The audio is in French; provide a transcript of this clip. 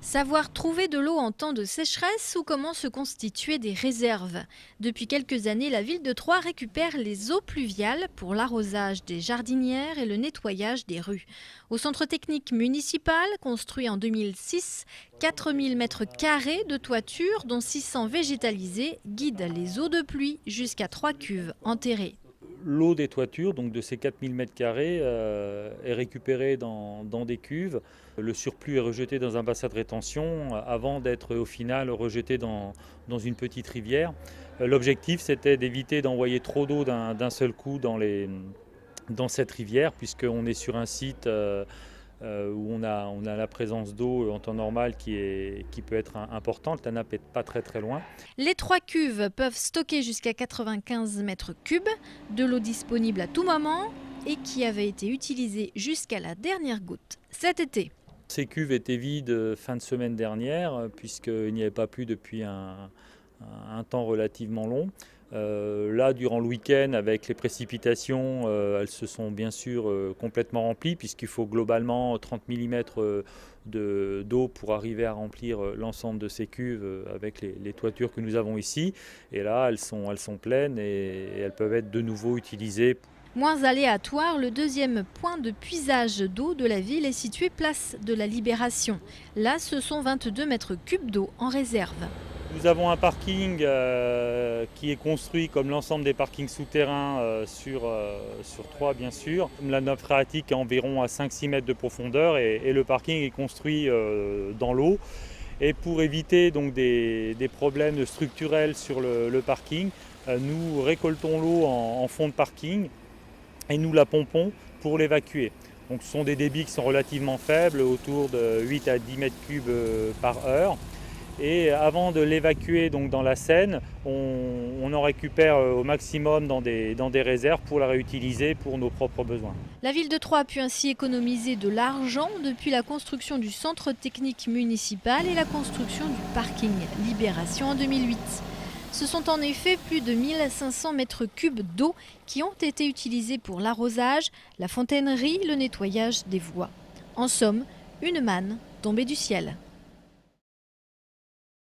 Savoir trouver de l'eau en temps de sécheresse ou comment se constituer des réserves. Depuis quelques années, la ville de Troyes récupère les eaux pluviales pour l'arrosage des jardinières et le nettoyage des rues. Au centre technique municipal, construit en 2006, 4000 m² de toiture, dont 600 végétalisées, guident les eaux de pluie jusqu'à 3 cuves enterrées. L'eau des toitures, donc de ces 4000 m², est récupérée dans des cuves. Le surplus est rejeté dans un bassin de rétention avant d'être au final rejeté dans une petite rivière. L'objectif, c'était d'éviter d'envoyer trop d'eau d'un seul coup dans cette rivière, puisqu'on est sur un site où on a la présence d'eau en temps normal qui peut être importante. La nappe n'est pas très loin. Les 3 cuves peuvent stocker jusqu'à 95 m³, de l'eau disponible à tout moment et qui avait été utilisée jusqu'à la dernière goutte cet été. Ces cuves étaient vides fin de semaine dernière, puisqu'il n'y avait pas plu depuis un temps relativement long. Là, durant le week-end, avec les précipitations, elles se sont bien sûr complètement remplies, puisqu'il faut globalement 30 mm d'eau pour arriver à remplir l'ensemble de ces cuves avec les toitures que nous avons ici. Et là, elles sont pleines et elles peuvent être de nouveau utilisées. Moins aléatoire, le deuxième point de puisage d'eau de la ville est situé place de la Libération. Là, ce sont 22 m³ d'eau en réserve. Nous avons un parking qui est construit comme l'ensemble des parkings souterrains sur Troyes, bien sûr. La nappe phréatique est environ à 5-6 mètres de profondeur et le parking est construit dans l'eau. Et pour éviter donc des problèmes structurels sur le parking, nous récoltons l'eau en fond de parking et nous la pompons pour l'évacuer. Donc ce sont des débits qui sont relativement faibles, autour de 8 à 10 m³ par heure. Et avant de l'évacuer donc dans la Seine, on en récupère au maximum dans des réserves pour la réutiliser pour nos propres besoins. La ville de Troyes a pu ainsi économiser de l'argent depuis la construction du centre technique municipal et la construction du parking Libération en 2008. Ce sont en effet plus de 1500 m³ d'eau qui ont été utilisés pour l'arrosage, la fontainerie, le nettoyage des voies. En somme, une manne tombée du ciel.